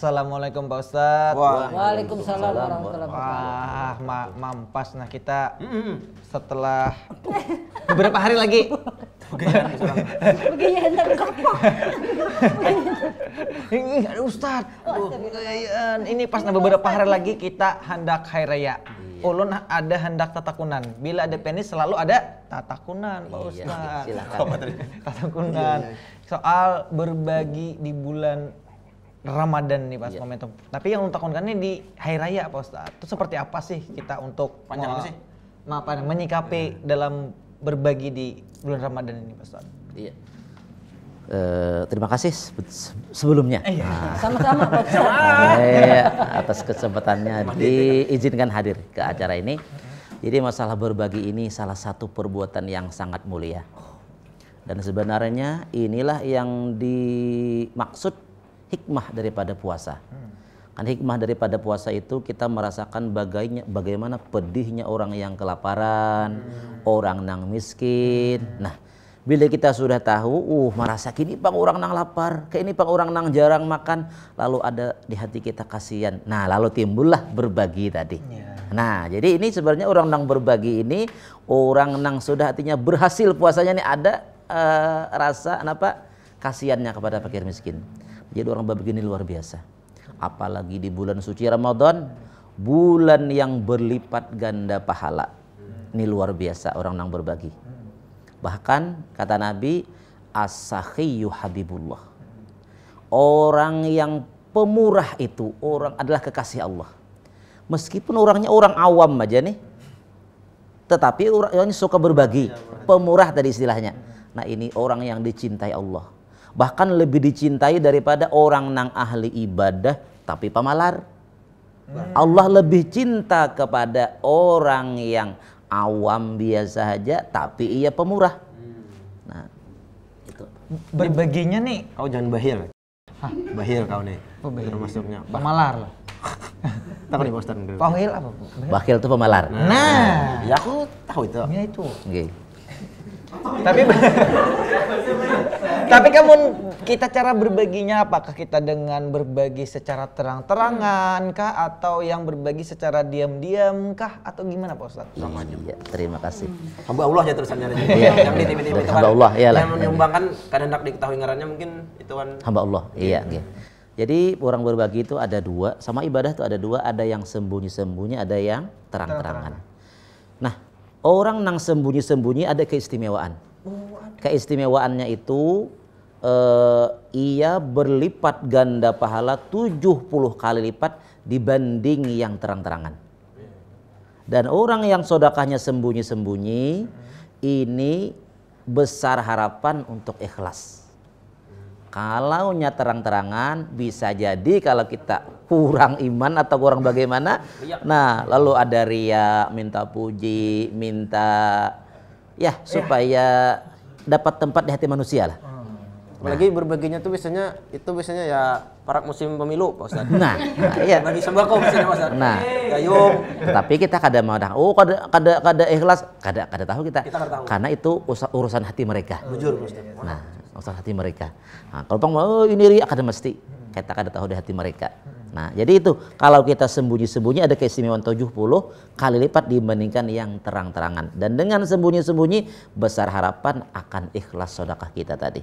Assalamualaikum Pak Ustadz. Waalaikumsalam warahmatullahi wabarakatuh. Wah, mampas. Nah kita setelah beberapa hari lagi. Begini tapi kapok. Ini ada Ustadz. Ini pas beberapa hari lagi kita hendak hari raya. Ulun ada hendak tatakunan. Bila ada penis selalu ada tatakunan Pak Ustadz. Tatakunan. Soal berbagi di bulan Ramadan nih pas momentum. Tapi yang utakunkan ini di hari raya Pak Ustadz. Itu seperti apa sih kita untuk menyikapi dalam berbagi di bulan Ramadan ini Pak Ustadz? Iya. Terima kasih sebelumnya. Sama-sama Pak Ustadz. Atas kesempatannya diizinkan hadir ke acara ini. Jadi masalah berbagi ini salah satu perbuatan yang sangat mulia. Dan sebenarnya inilah yang dimaksud hikmah daripada puasa. Kan hikmah daripada puasa itu kita merasakan bagaimana pedihnya orang yang kelaparan, orang nang miskin. Nah, bila kita sudah tahu, merasa kini pang orang nang lapar, kayak ini pang orang nang jarang makan, lalu ada di hati kita kasihan. Nah, lalu timbullah berbagi tadi. Nah, jadi ini sebenarnya orang nang berbagi ini, orang nang sudah hatinya berhasil puasanya ini ada rasa kasihannya kepada fakir miskin. Jadi orang berbagi ini luar biasa. Apalagi di bulan suci Ramadan, bulan yang berlipat ganda pahala. Ini luar biasa orang yang berbagi. Bahkan kata Nabi, as-sakhiyyu habibullah. Orang yang pemurah itu orang adalah kekasih Allah. Meskipun orangnya orang awam aja nih, tetapi orang ini suka berbagi. Pemurah tadi istilahnya. Nah, ini orang yang dicintai Allah. Bahkan lebih dicintai daripada orang nang ahli ibadah tapi pemalar. Allah lebih cinta kepada orang yang awam biasa saja tapi ia pemurah. Nah, itu. Berbaginya nih. Kau jangan bahil. Bahil kau nih. Termasuknya Pemalar. Tahu nih Pak Ustadz. Bahil apa? Bakhil itu pemalar. Nah, ya aku tahu itu. ya itu. Okay. Tapi kamu kita cara berbaginya apakah kita dengan berbagi secara terang-terangan kah atau yang berbagi secara diam-diam kah atau gimana Pak Ustadz? Sama aja. Iya, terima kasih. Hamba Allah ya terusannya. Yang di TV itu hamba Allah, iyalah. Yang menyumbangkan kadang hendak diketahui ngarannya mungkin itu kan hamba Allah. Iya, iya. Jadi orang berbagi itu ada dua, sama ibadah itu ada dua, ada yang sembunyi-sembunyi, ada yang terang-terangan. Nah, orang nang sembunyi-sembunyi ada keistimewaan. Keistimewaannya itu ia berlipat ganda pahala 70 kali lipat dibanding yang terang-terangan. Dan orang yang sedekahnya sembunyi-sembunyi ini besar harapan untuk ikhlas. Kalau nya terang-terangan bisa jadi kalau kita kurang iman atau kurang bagaimana, nah lalu ada ria, minta puji, minta supaya dapat tempat di hati manusia lah. Apalagi berbaginya tuh biasanya ya para musim pemilu Pak Ustadz. Nah iya. Bagi sembako biasanya Pak Ustadz. Nah, gayung. Tapi kita kada mau kada ikhlas, kada tahu kita. Tahu. Karena itu urusan hati mereka. Jujur Pak Ustadz. Nah, urusan hati mereka. Nah, kalau pang ini ria kada mesti. Kita kada tahu di hati mereka. Nah, jadi itu kalau kita sembunyi-sembunyi ada keistimewaan 70 kali lipat dibandingkan yang terang-terangan. Dan dengan sembunyi-sembunyi besar harapan akan ikhlas sedekah kita tadi.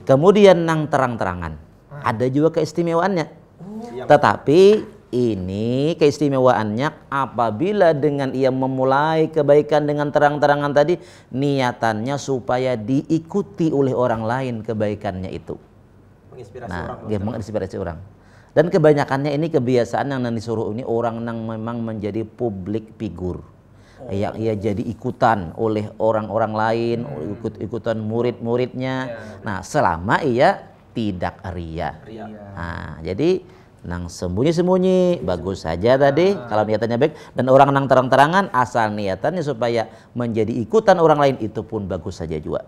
Kemudian nang terang-terangan ada juga keistimewaannya. Tetapi ini keistimewaannya apabila dengan ia memulai kebaikan dengan terang-terangan tadi, niatannya supaya diikuti oleh orang lain kebaikannya itu. Menginspirasi orang. Dan kebanyakannya ini kebiasaan yang disuruh ini orang yang memang menjadi public figure. Yang ia jadi ikutan oleh orang-orang lain, ikutan murid-muridnya. Nah, selama ia tidak ria. Nah, jadi nang sembunyi-sembunyi bagus saja tadi kalau niatannya baik, dan orang nang terang-terangan asal niatannya supaya menjadi ikutan orang lain itu pun bagus saja juga.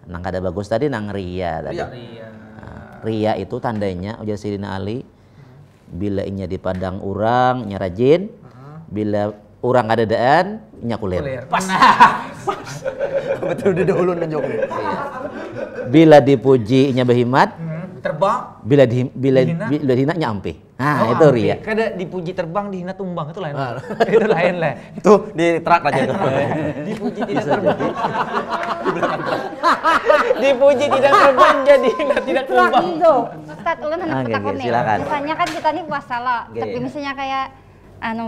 Nang kada bagus tadi nang ria tadi. Ria itu tandanya ujar Sayyidina Ali, Bila inya dipandang orang, nya rajin. Bila orang ada daan, nya kulir. Pas. Betul di dahulu nunjuk. Bila dipuji inya berhikmat, Terbang. bila dihina nya ampe. Nah, itu ria. Kada dipuji terbang, dihina tumbang itu lain. Itu lain lah. Tuh di track aja tuh. Dipuji tidak terbang. Dipuji tidak terbang jadi tidak tumbang. Itu. Ustaz, ulun hendak Oke, bertakun nih. silakan. Misalnya kan kita nih puasa lo, Oke. tapi misalnya kayak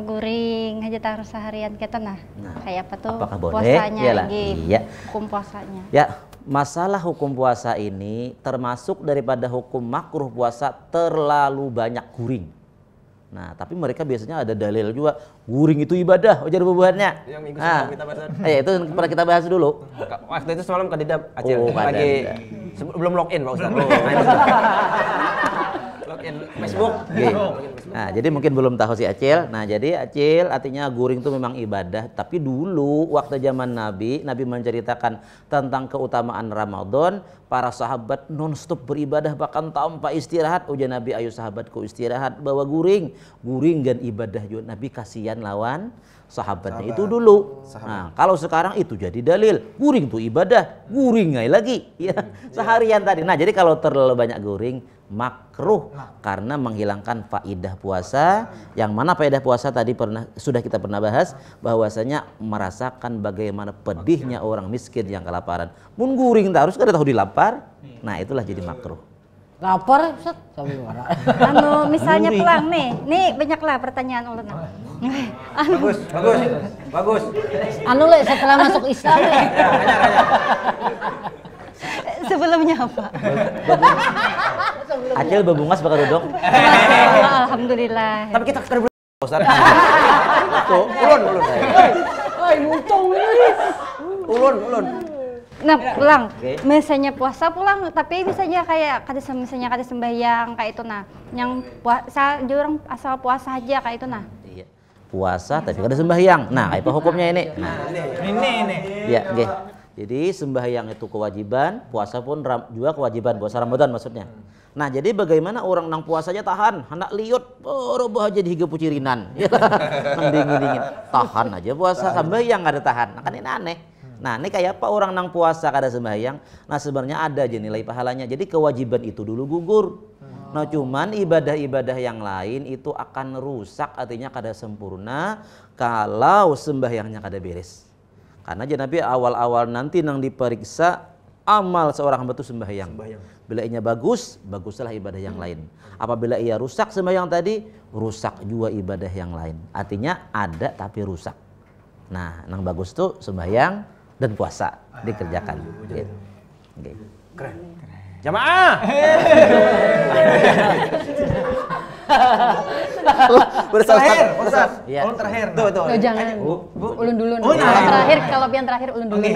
guring aja taruh seharian kita nah. Kayak apa tuh apakah boleh? puasanya Iyalah. gitu. Iya. Hukum puasanya. Ya, masalah hukum puasa ini termasuk daripada hukum makruh puasa terlalu banyak guring. Nah, tapi mereka biasanya ada dalil juga, guring itu ibadah, ujar bubuhannya. Yang minggu sebelum kita bahas. Itu pernah kita bahas dulu. Waktu itu semalam kadidap Acil Oh, lagi ada. belum login Pak Ustaz. Login Facebook. Oke. Nah, jadi mungkin belum tahu si Acil. Nah, jadi Acil artinya guring itu memang ibadah. Tapi dulu waktu zaman Nabi menceritakan tentang keutamaan Ramadan, para sahabat non-stop beribadah bahkan tanpa istirahat. Ujar Nabi, ayo sahabatku istirahat, bawa guring. Guring dan ibadah juga. Nabi kasihan lawan sahabatnya itu dulu. Nah, kalau sekarang itu jadi dalil. Guring tuh ibadah, guring lagi. Ya, seharian tadi. Nah, jadi kalau terlalu banyak guring makruh karena menghilangkan faidah puasa, yang mana faidah puasa tadi sudah kita pernah bahas bahwasanya merasakan bagaimana pedihnya orang miskin yang kelaparan. Mun guring harus kada tahu dilapar. Nah, itulah jadi makruh. Lapar, Ustaz. Sambil marah. Misalnya pulang nih banyaklah pertanyaan ulun. Bagus. Le, setelah masuk Islam le. Sebelumnya apa? Acil bebungas bakal duduk. Alhamdulillah. Tapi kita kada boleh Ustaz. Tuh, ulun. Muncung ini. Ulun. Nah, pulang. Oke. Misalnya puasa pulang, tapi misalnya kayak misalnya kada sembahyang kayak itu nah. Yang puasa dia orang asal puasa aja kayak itu nah. Iya. Puasa tapi kada sembahyang. Nah, apa hukumnya ini? Nah, Ini. ya, oke. Jadi sembahyang itu kewajiban, puasa pun juga kewajiban, puasa Ramadan maksudnya. Nah, jadi bagaimana orang nang puasanya tahan, hendak liut, robah aja dihiga pucirinan. Nang dingin-dingin, tahan aja puasa, sembahyang ada tahan. Nah, kan ini aneh. Nah, ini kayak apa orang nang puasa kada sembahyang? Nah, sebenarnya ada aja nilai pahalanya. Jadi kewajiban itu dulu gugur. Nah, cuman ibadah-ibadah yang lain itu akan rusak, artinya kada sempurna kalau sembahyangnya kada beres. Karena Nabi awal-awal nanti nang diperiksa amal seorang hamba itu sembahyang. Bila ianya bagus, baguslah ibadah yang lain. Apabila ia rusak sembahyang tadi, rusak juga ibadah yang lain. Artinya ada tapi rusak. Nah, nang bagus tuh sembahyang dan puasa dikerjakan. Gitu. Okay. Keren. Jamaah. Terakhir, Ustaz. Iya. Ulun terakhir. Tuh. Loh, jangan. Ulun dulu. Oh, iya. Kalau terakhir, kalau pian terakhir ulun dulu. Oke.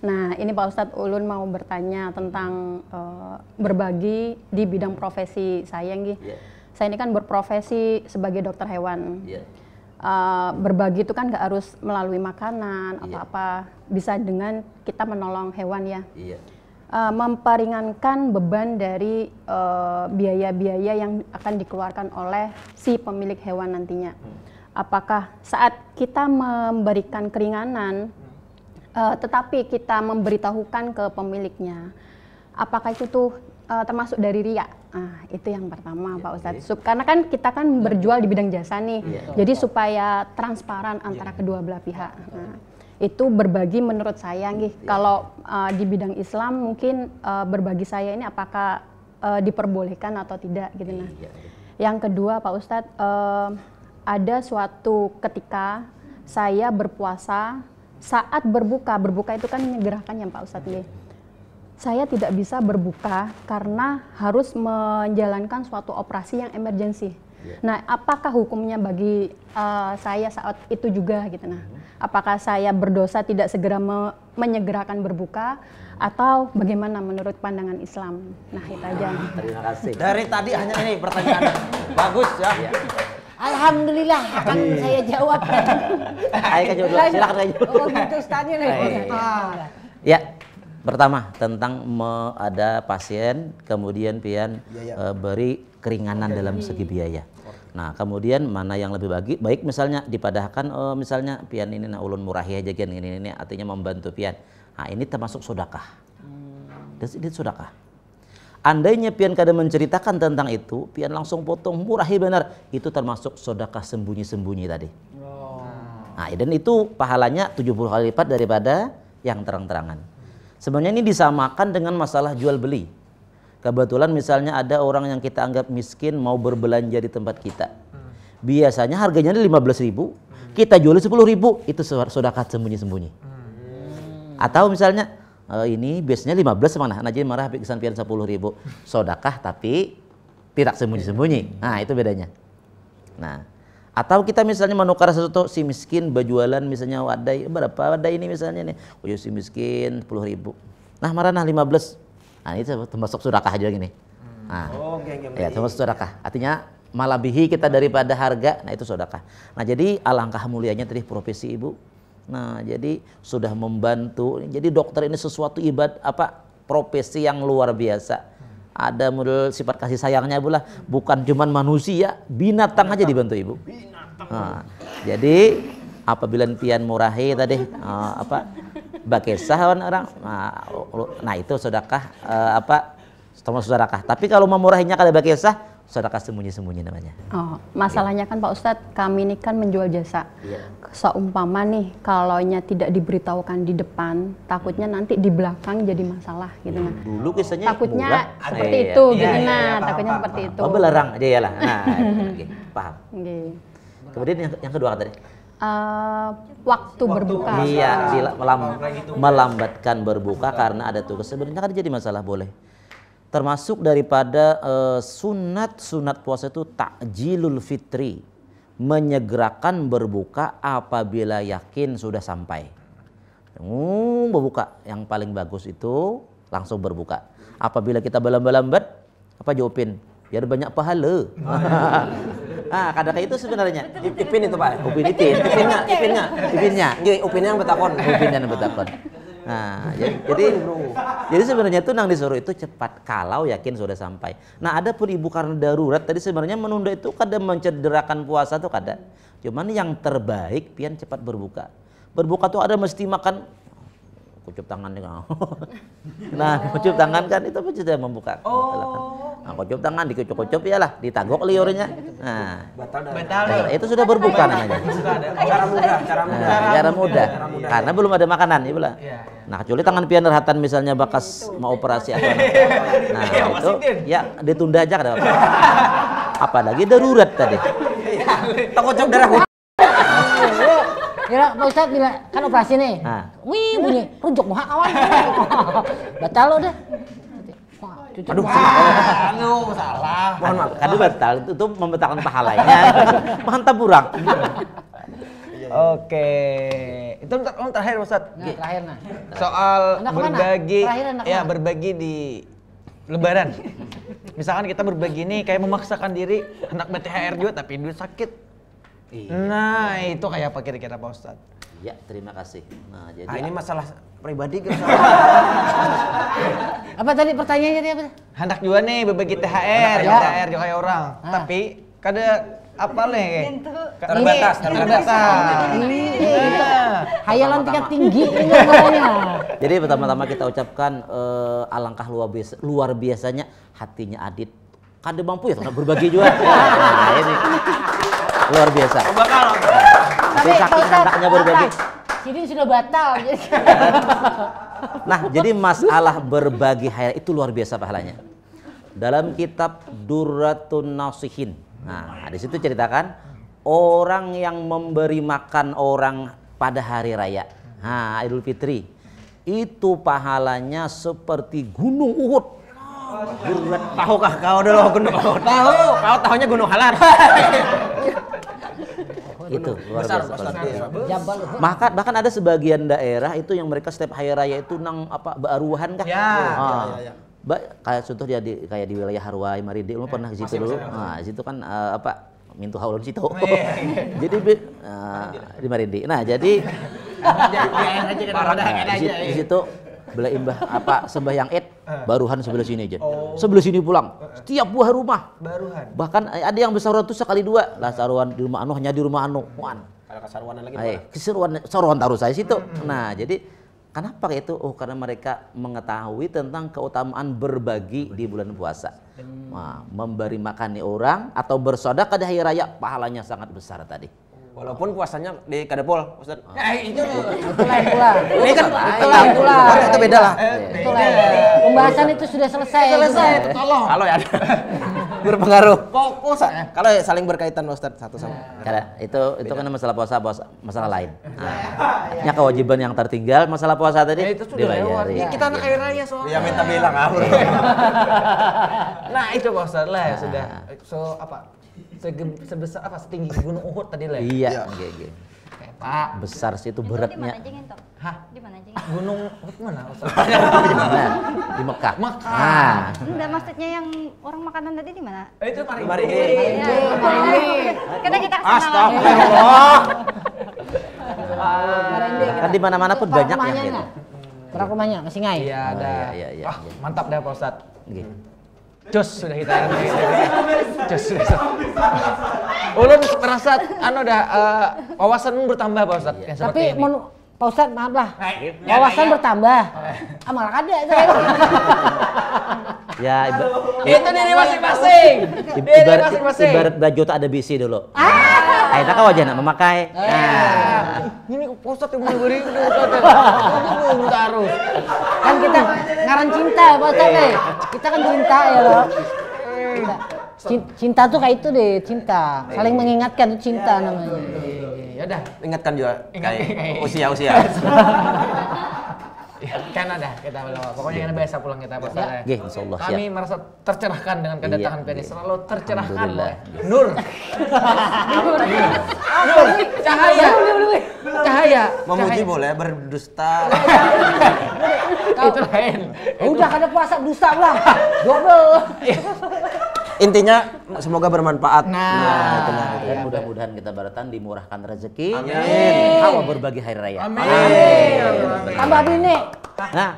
Nah, ini Pak Ustadz, ulun mau bertanya tentang berbagi di bidang profesi saya nggih. Iya. Saya ini kan berprofesi sebagai dokter hewan. Iya. Berbagi itu kan nggak harus melalui makanan Iya. apa-apa, bisa dengan kita menolong hewan ya. Iya. Memperingankan beban dari biaya-biaya yang akan dikeluarkan oleh si pemilik hewan nantinya. Apakah saat kita memberikan keringanan, tetapi kita memberitahukan ke pemiliknya, apakah itu tuh termasuk dari riya? Nah, itu yang pertama Pak Ustadz. Karena kan kita kan berjual di bidang jasa nih, jadi supaya transparan antara kedua belah pihak. Nah, itu berbagi menurut saya nih. Kalau di bidang Islam mungkin berbagi saya ini apakah diperbolehkan atau tidak gitu nah. Yang kedua Pak Ustadz, ada suatu ketika saya berpuasa, saat berbuka itu kan menyegerakan ya Pak Ustadz nih. Saya tidak bisa berbuka karena harus menjalankan suatu operasi yang emergensi. Nah, apakah hukumnya bagi saya saat itu juga gitu nah? Apakah saya berdosa tidak segera menyegerakan berbuka atau bagaimana menurut pandangan Islam? Nah, itu aja. Terima kasih. Dari tadi hanya ini pertanyaan. Bagus ya. Alhamdulillah akan saya jawab. Ayo Kak Jodoh, silakan Kak Jodoh. Oh gitu Ustaznya nih. Ya, pertama tentang ada pasien kemudian pian beri keringanan dalam segi biaya. Nah, kemudian mana yang lebih baik misalnya dipadahkan misalnya pian ini ulun murahi aja kan ini artinya membantu pian. Nah, ini termasuk sedekah. Ini sedekah. Andainya pian kada menceritakan tentang itu, pian langsung potong murahi benar, itu termasuk sedekah sembunyi-sembunyi tadi. Nah, dan itu pahalanya 70 kali lipat daripada yang terang-terangan. Sebenarnya ini disamakan dengan masalah jual beli. Kebetulan misalnya ada orang yang kita anggap miskin mau berbelanja di tempat kita. Biasanya harganya 15.000, kita jual 10.000, itu sedekah sembunyi-sembunyi. Atau misalnya ini biasanya 15 mana, najin marah pikisan pian 10.000. Sedekah tapi tidak sembunyi-sembunyi. Nah, itu bedanya. Nah, atau kita misalnya menukar sesuatu si miskin berjualan misalnya wadai berapa wadai ini misalnya nih, si miskin 10.000. Nah, marana 15. Nah, itu termasuk sedekah aja gini. Nah, ya termasuk sedekah. Artinya malabihi kita daripada harga, nah itu sedekah. Nah, jadi alangkah mulianya tadi profesi ibu. Nah, jadi sudah membantu. Jadi dokter ini sesuatu profesi yang luar biasa. Ada model sifat kasih sayangnya pula, bukan cuman manusia, binatang aja dibantu ibu. Nah, jadi apabila pian murahi tadi bakesah orang, nah itu sedekah termasuk sedekah. Tapi kalau memurahinya kada bakesah, sedekah sembunyi-sembunyi namanya. Oh, masalahnya kan Pak Ustadz, kami ini kan menjual jasa. Seumpama nih, kalaunya tidak diberitahukan di depan, takutnya nanti di belakang jadi masalah gitu nah. Dulu kisahnya takutnya mudah. seperti itu gitu takutnya seperti itu. Oh, belarang aja ya lah. Nah, okay, paham. Okay. Kemudian yang kedua tadi. Waktu berbuka. Iya, melambatkan berbuka karena ada tugas. Sebenarnya kan jadi masalah boleh. Termasuk daripada sunat puasa itu takjilul fitri, menyegerakan berbuka apabila yakin sudah sampai. Berbuka yang paling bagus itu langsung berbuka. Apabila kita lambat-lambat, jawabin? Biar banyak pahala. Kadang itu sebenarnya. Ipin itu Pak. Ipinnya. Upinnya yang betakon. Nah, jadi sebenarnya itu nang disuruh itu cepat kalau yakin sudah sampai. Nah, ada pun ibu karena darurat tadi sebenarnya menunda itu kadang mencederakan puasa tuh kada. Cuman yang terbaik pian cepat berbuka. Berbuka tuh ada mesti makan kucup tangan nih. Nah, kucup tangan kan itu pun sudah membuka. Nah, kucup tangan dikucup-kucup iyalah, ditagok liurnya. Nah, batal. Itu sudah berbuka namanya. Cara mudah. Karena belum ada makanan, ya pula. Nah, kecuali tangan pian derhatan misalnya bakas mau operasi atau nah, itu ya ditunda aja kada apa. Apalagi darurat tadi. Kucup darah. Kira Pak Ustadz bila kan operasi nih, wih bunyi rujuk muha kawan, batal lo deh. Aduh, salah. Mohon maaf. Kan batal itu membatalkan pahalanya. Mantap burang. Oke, itu terakhir Ustadz. Nah, terakhir nah. Soal Anak berbagi, ya berbagi di Lebaran. Misalkan kita berbagi nih kayak memaksakan diri hendak BTHR juga tapi duit sakit. Nah, itu kayak apa kira-kira Pak Ustadz? Ya, terima kasih. Nah, jadi ini masalah pribadi kan. Apa tadi pertanyaannya tadi apa? Hendak juga nih berbagi THR, THR juga kayak orang. Tapi kada apa leh? Terbatas. Hayalan tingkat tinggi ini namanya. Jadi pertama-tama kita ucapkan alangkah luar biasanya hatinya Adit. Kada mampu ya berbagi juga. Nah, ini luar biasa. Tapi saking anaknya berbagi. Sini sudah batal. Nah, jadi masalah berbagi hayal itu luar biasa pahalanya. Dalam kitab Durratun Nasihin. Nah, di situ ceritakan orang yang memberi makan orang pada hari raya. Nah, Idul Fitri. Itu pahalanya seperti gunung Uhud. Tahukah kau dulu gunung Uhud? Kau tahunya gunung Halar. Itu luar biasa. Bahkan ada sebagian daerah itu yang mereka setiap hari raya itu nang bearuhan kah? Ya. Kayak contoh dia kayak di wilayah Harwai, Marindi, lu pernah ke situ dulu. Nah, di situ kan mintu haulun situ. Jadi di Marindi. Nah, jadi di situ Belain sembahyang Id, baruhan sebelah sini aja. Sebelah sini pulang. Setiap buah rumah. Baruhan. Bahkan ada yang bersaruan tuh sekali dua. Lah saruan di rumah anu hanya di rumah anu. Kalau kesaruanan lagi Saruan taruh saya situ. Nah, jadi kenapa kayak itu? Oh, karena mereka mengetahui tentang keutamaan berbagi di bulan puasa. Nah, memberi makan nih orang atau bersedekah di hari raya pahalanya sangat besar tadi. walaupun puasanya di Kadepol, Ustaz. Itu lain pula. Ini kan itu beda lah. Itu lain. Pembahasan itu sudah selesai. Tolong. Kalau ya berpengaruh. Fokus. Kalau saling berkaitan Ustaz satu sama. Karena itu kan masalah puasa masalah lain. Nah, kewajiban yang tertinggal masalah puasa tadi Itu sudah lewat. Kita anak air raya soalnya. Ya minta bilang Nah, itu Pak Ustaz lah ya sudah. So apa? Sebesar apa? Setinggi Gunung Uhud tadi lah. Iya, oke. Pak, Besar sih itu Di beratnya. mana jengin toh? hah? Di mana jengin? Gunung Uhud mana Ustaz? Di mana? Di Mekah. Mekah. Nah, Enggak, maksudnya yang orang makanan tadi di mana? Itu mari. Karena kita kesana. Astagfirullah. kan di mana-mana pun banyak yang gitu. Berapa rumahnya? Masih ngai? Iya, ada. Iya. Wah, mantap dah Pak Ustaz. Oke. Jos sudah kita. Jos sudah. Ulun merasa wawasan bertambah Pak Ustaz. Yang seperti Tapi ini. Pak Ustadz maaf lah, wawasan bertambah. Malah ada itu. Ya, Itu diri masing-masing. ibarat baju tak ada bisi dulu. Akhirnya kan wajah nak memakai. Ini Pak Ustaz yang memberi itu Ustaz. Taruh. Kan kita ngaran cinta Pak Ustadz. Kita kan cinta ya loh. Cinta tuh kayak itu deh, cinta. Saling mengingatkan itu cinta namanya. Ya udah. Ingatkan juga kayak usia-usia. Ya, kan ada kita bawa. Pokoknya yang biasa pulang kita Pak Ustaz. ya. Nggih, insyaallah siap. Kami merasa tercerahkan dengan kedatangan Iya, Penny. iya. Selalu tercerahkan. Alhamdulillah. Boy. Nur. Nur. Cahaya. Cahaya. Memuji boleh, berdusta. Itu lain. Udah kada puasa dusta pulang. Double. Intinya semoga bermanfaat. Nah, Dan mudah-mudahan kita baratan dimurahkan rezeki. Amin. Hawa berbagi hari raya. Amin. Tambah bini. Nah,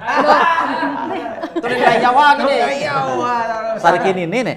Itu dari Jawa nih. Jawa. saling ini nih.